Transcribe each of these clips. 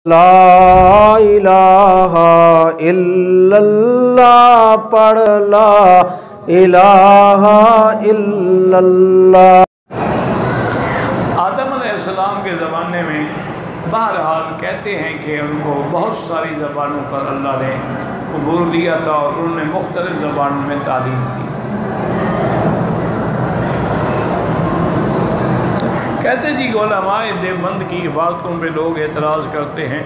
لا الہ الا اللہ پڑھ لا الہ الا اللہ۔ آدم علیہ السلام کے زمانے میں بہرحال کہتے ہیں کہ ان کو بہت ساری زبانوں پر اللہ نے عبور دیا تھا اور انہوں نے مختلف زبانوں میں تعلیم دی۔ کہتے جی علماء دیوبند کی باتوں پہ لوگ اعتراض کرتے ہیں۔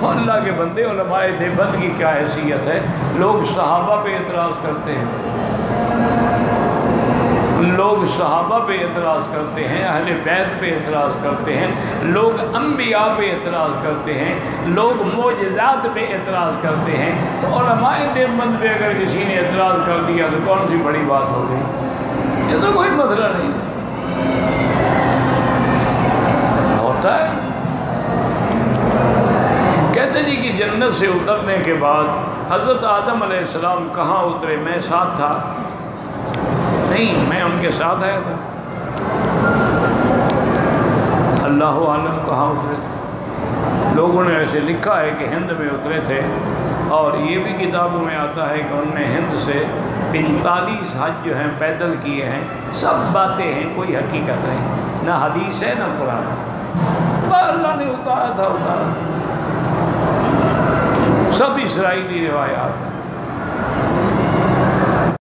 اللہ کے بندے، علماء دیوبند کی کیا حیثیت ہے؟ لوگ صحابہ پہ اعتراض کرتے ہیں، لوگ صحابہ پہ اعتراض کرتے ہیں، اہل بیت پہ اعتراض کرتے ہیں، لوگ انبیاء پہ اعتراض کرتے ہیں، لوگ معجزات پہ اعتراض کرتے ہیں۔ تو علماء دیوبند پہ اگر کسی نے اعتراض کر دیا تو کون سی بڑی بات ہو گئی؟ یہ تو کوئی مسئلہ نہیں ہوتا ہے۔ کہتے جی کہ جنت سے اترنے کے بعد حضرت آدم علیہ السلام کہاں اترے؟ میں ساتھ تھا؟ نہیں، میں ان کے ساتھ آیا تھا۔ اللہ عالم کہاں اترے تھے؟ لوگوں نے ایسے لکھا ہے کہ ہند میں اترے تھے، اور یہ بھی کتابوں میں آتا ہے کہ انہوں نے ہند سے 45 حج جو ہیں پیدل کیے ہیں۔ سب باتیں ہیں، کوئی حقیقت نہیں، نہ حدیث ہے نہ قرآن ہے۔ اللہ نے اتارا تھا، اتارا، سب اسرائیلی روایات ہیں۔